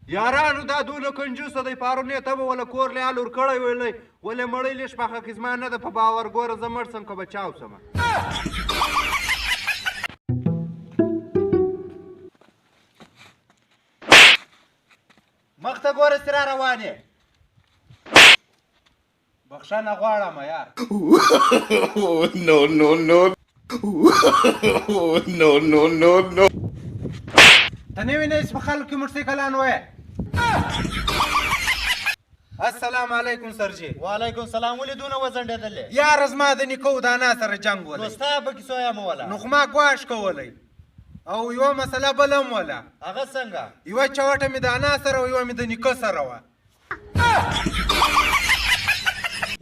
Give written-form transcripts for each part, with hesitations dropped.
یارانو دا دونه کنجوسه دی پارونې ته به وله کور لیال ورکړی ویلی ولې مړی لږ پخه کې زما نه ده په باور ګوره زه مړ سم که به چاو سمه مخ ته ګوره چې را روان یې بخښنه غواړم یار نو ته نه وینې چې په خلکو کې موټرسایکلان وایه السلام علیکم سرجي وعلیکم السلام ولې دونه وځنډېدلې یاره زما د نیکه و دانا سره جنګ ولی نو ستا په کیسو یم وله نو خو ما ګواښ کولی او یوه مسله بله هم وله هغه څنګه یوه چوټه مې د انا سره او یوه مې د نیکه سره وه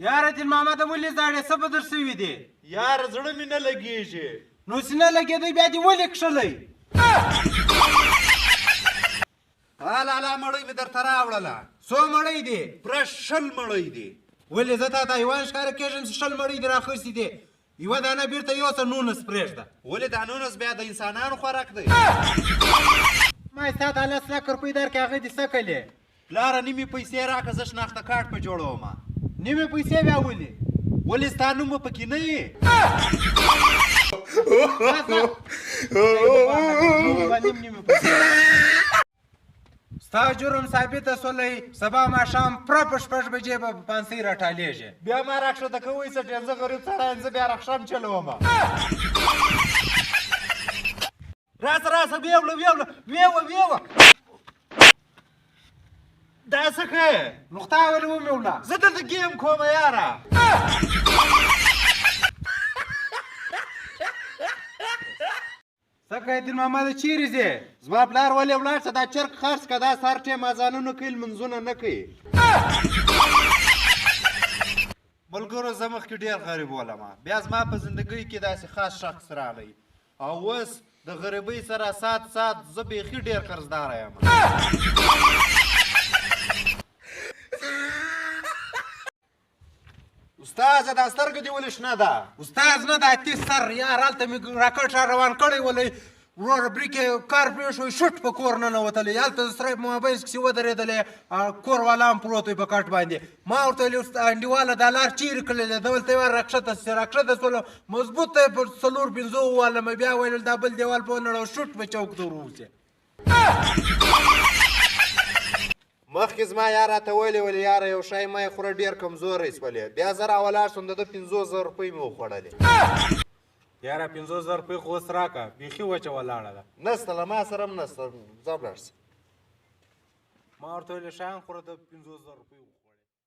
یاره دین محمده ولې زاړې څه به در سوي دي یار زړه مې نه لګېږي نو چې نه لګېدی بیا دې ولې کښلی هلالا مړۍ مې درته راوړله څو مړۍ دي پوره 100 مړۍ دي ولې زه تا ته حیوان ښکاره کېږم چې 100 مړۍ دې راخیستې دي یوه دانه بیرته یوسه 19 پرېږده ولې دا 19 بیا د انسانانو خوراک دی ما ستا ته 10 لک روپۍ درکړې هغه دې څه کړلې پلاره نیمې پیسې راکړه زه شناخته کارت په جوړوم نیمې پیسې بیا ولې ستا نوم به پکې نه یې ستا جرم ثابته سولی سبا ماښام پوره په 6 بجې به په پانسۍ راټالېږي بیا ما راکښته کوئ څه ډېر زه غریب سړی یم زه بیا راښام چلومه راسه ویوه دا څه ښه نو خدای ولې ومې زه دلته ګیم کومه یاره څه کوې دین محمده چیرې ځې زما پلار ولې ولاړ شه دا چرګ خرڅ که دا سهار ټیم اذانونه کوي لمونځونه نه کوي ملګرو زه مخکې ډېر غریب ولم بیا زما په زندګۍ کې داسې خاص شخص راغی او اوس د غریبۍ سره سات زه بیخي ډېر قرضداره یم استاذه دا سترګه دې ولې شنه ده استاذ نه دا تیز سر یار هلته مې راکټ را روان کړی ولې وروره بریکې کار پرېښوی شوټ په کور ننوتلی هلته د سړی په موبایل کښې ودرېدلی کور والا هم پروت وي په کټ باندې ما ورته ویلي انډیواله دا لار چیرې کړلې ده ولته یې راکښته سولو مضبوط دی په 4-5 ووالمه بیا ویل دا بل دیوال په ونړو شوټ په چوک ته وروځي مخکې زما یار راته ویلې ولې یاره یو شی مه یې خوره ډېر کمزوری شولې بیا زه راولاړ شوم د ده 500 روپۍ مې وخوړلې یاره 500 روپۍ خو اوس راکړه بیخي وچه ولاړه ده نسته له ما سره هم نسته ځه ولاړ سه ما ورته ویلې شیان خوره د 500 روپۍ